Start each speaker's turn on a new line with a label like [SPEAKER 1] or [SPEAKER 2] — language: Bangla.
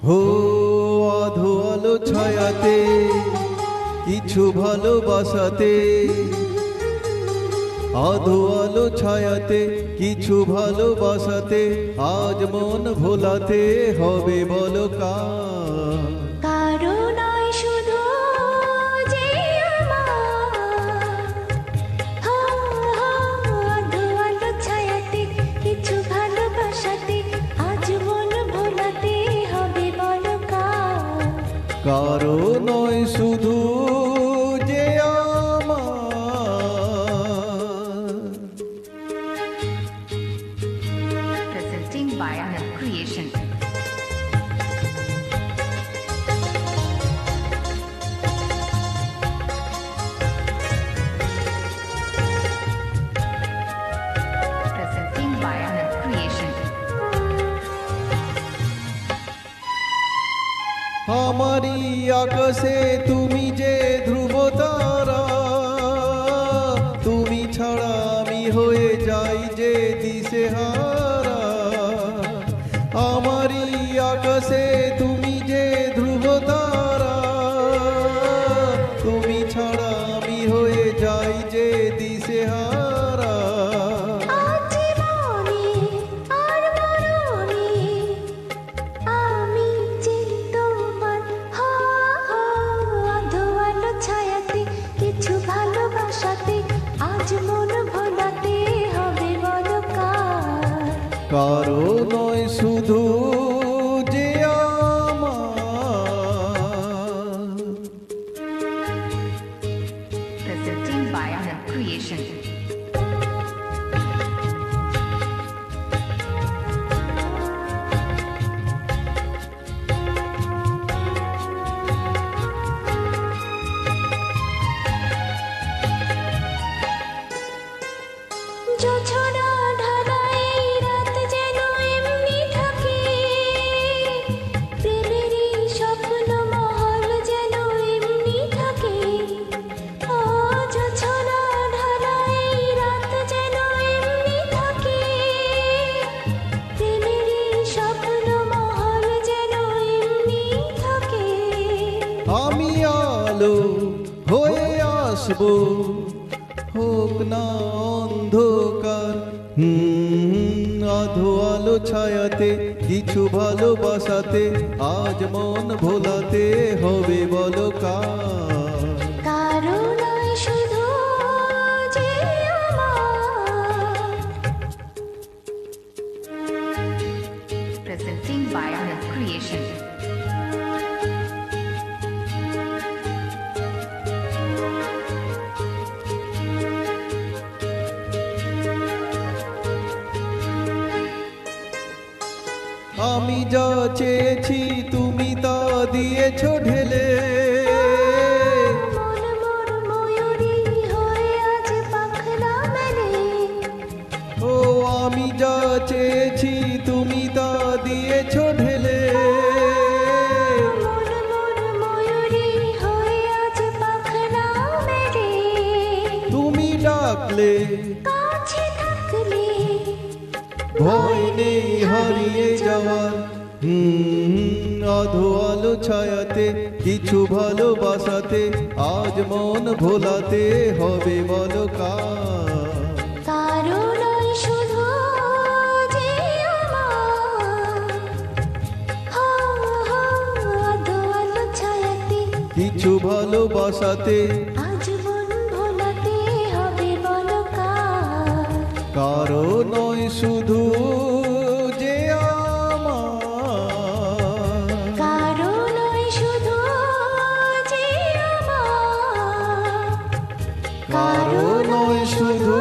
[SPEAKER 1] হো আধো আলো ছায়াতে কিছু ভালোবাসাতে, আধো আলো ছায়াতে কিছু ভালোবাসাতে, আজ মন ভোলাতে হবে বলো কার?
[SPEAKER 2] কারো নয় শুধু যে আমার, হো হো আধো আলো ছায়াতে কিছু ভালোবাসাতে, আজ মন ভোলাতে হবে বলো কার?
[SPEAKER 1] কারো নয় শুধু যে আমার।
[SPEAKER 3] Presenting by Anand Creation. Presenting by Anand Creation.
[SPEAKER 1] আমারই আকাশে তুমি যে ধ্রুব তারা, তুমি ছাড়া আমি হয়ে যাই যে দিশেহারা। আমারই আকাশে তুমি যে ধ্রুব তারা, তুমি ছাড়া আমি হয়ে যাই যে দিশেহারা।
[SPEAKER 2] আজ মনে আর মরণে আমি যে তোমার, হো হো আধো আলো ছায়াতে কিছু ভালোবাসাতে, আজ মন ভোলাতে হবে বলো কার?
[SPEAKER 1] কারো নয় শুধু যে আমার।
[SPEAKER 3] Presenting by Anand Creation.
[SPEAKER 2] জোছনা ঢালা এই রাত যেন এমনি থাকে, প্রেমেরই স্বপ্ন মহল যেন এমনি থাকে। ও জোছনা ঢালা এই রাত যেন এমনি থাকে, প্রেমেরই স্বপ্ন মহল যেন এমনি থাকে।
[SPEAKER 1] আমি আলো হয়ে আসবো, হোক না অন্ধকার। আধো আলো ছায়াতে কিছু ভালোবাসাতে, আজ মন ভোলাতে হবে বলো কার?
[SPEAKER 2] কারো নয় শুধু যে আমার,
[SPEAKER 3] Presenting by Anand Creation.
[SPEAKER 1] আমি যা চেয়েছি তুমি তা দিয়েছো ঢেলে,
[SPEAKER 2] মন মোর ময়ূরী হয়ে আজ পাখনা মেলে।
[SPEAKER 1] ও আমি যা চেয়েছি তুমি তা দিয়েছো ঢেলে।
[SPEAKER 2] মন মোর ময়ূরী হয়ে আজ পাখনা মেলে।
[SPEAKER 1] তুমি ডাকলে
[SPEAKER 2] কাছে থাকলে
[SPEAKER 1] ভয় নেই হারিয়ে যাওয়ার। আধো আলো ছায়াতে কিছু ভালোবাসাতে, আজ মন ভোলাতে হবে বলো কার?
[SPEAKER 2] কারো নয় শুধু যে আমার, হো হো আধো আলো ছায়াতে
[SPEAKER 1] কিছু ভালোবাসাতে,
[SPEAKER 2] আজ মন ভোলাতে হবে বলো কার?
[SPEAKER 1] কারো নয় শুধু যে আমার।
[SPEAKER 2] কারো নয় শুধু যে আমার,
[SPEAKER 1] কারো নয় শুধু